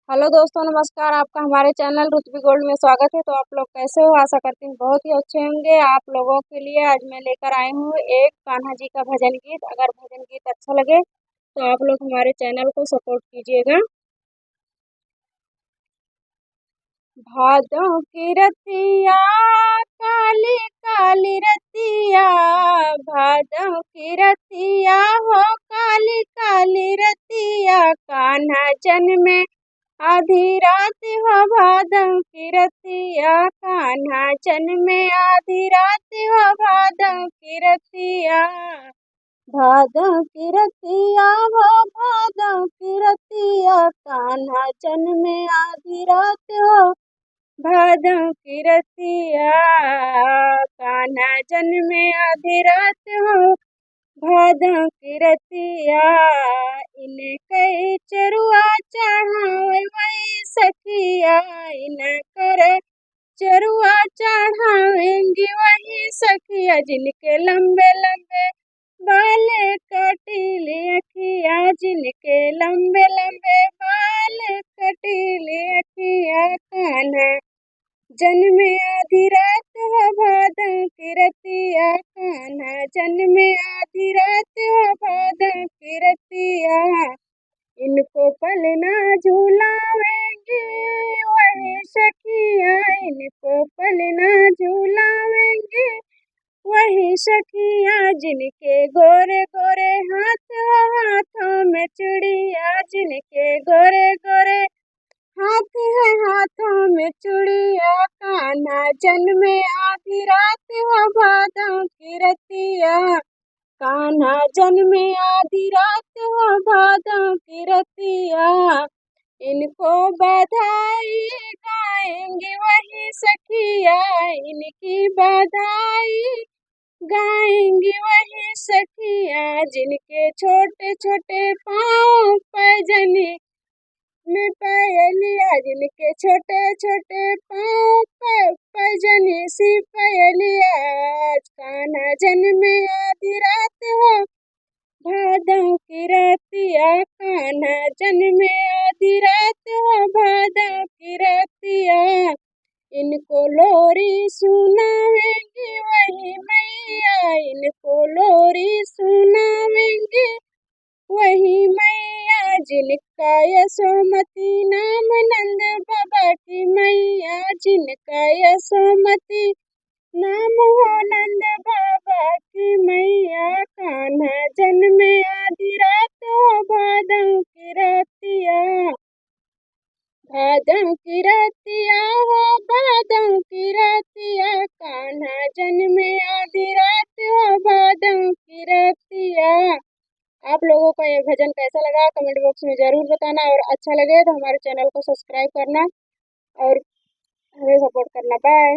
Hello दोस्तों, नमस्कार। आपका हमारे चैनल रुतबी गोल्ड में स्वागत है। तो आप लोग कैसे हो? आशा करती हूँ बहुत ही अच्छे होंगे। आप लोगों के लिए आज मैं लेकर आई हूँ एक कान्हा जी का भजन गीत। अगर भजन गीत अच्छा लगे तो आप लोग हमारे चैनल को सपोर्ट कीजिएगा। भादों की रतिया, काली काली रतिया, भादों की रतिया हो, काली काली रतिया, कान्हा जन्मे आधी रात हो, भादों की रतिया, कान्हा जन्मे आधी रात हो, भादों की रतिया। भादों की रतिया हो, भादों की रतिया, कान्हा जन्मे आधी रात हो, भादों की रतिया, कान्हा जन्मे आधी रात हो, भादों की रतिया। इन्हें कई चरुआ चढ़ावे वही सखिया, इन्हें कर चरुआ चढ़ावेंगी वही सखिया, जिनके लंबे लंबे बाल कटीले अखिया, जिनके लंबे लंबे बाल कटीले अखिया, कान्हा जन्मे आधी रात हो, भादों की रतिया, कान्हा जन्मे आधी रात हो, भादों की रतिया। इनको पलना झूलावेंगे वही सखिया, इनको पलना झूलावेंगे वही सखिया, जिनके गोरे गोरे हाथ हो, हाथों में चूड़िया, जिनके गोरे गोरे हाथ है हाथों में चूड़िया, कान्हा जन्मे आधी रात हो, भादों की रतिया, कान्हा जन्मे आधी रात हो, भादों की रतिया। इनको बधाई गाएंगे वही सखिया, इनकी बधाई गाएंगे वही सखिया, जिनके छोटे छोटे पाँव पैजनी में पायलिया, जिनके छोटे छोटे पाँव पैजनी सी पायलिया, कान्हा जन्मे आधी रात हो, भादों की रतिया, कान्हा जन्मे आधी रात हो, भादों की रतिया। इनको लोरी सुनावेंगी वही मैया, इनको लोरी सुनावेंगी वही मैया, जिनका यशोमती नाम नंद बाबा की मैया, जिनका यशोमती नाम हो नंद बाबा की मैया, कान्हा जन्मे आधी रात हो, भादों की रतिया, भादों की रतिया हो, भादों की रतिया, कान्हा जन्मे आधी रात हो, भादों की रतिया। आप लोगों को ये भजन कैसा लगा कमेंट बॉक्स में ज़रूर बताना, और अच्छा लगे तो हमारे चैनल को सब्सक्राइब करना और हमें सपोर्ट करना। बाय।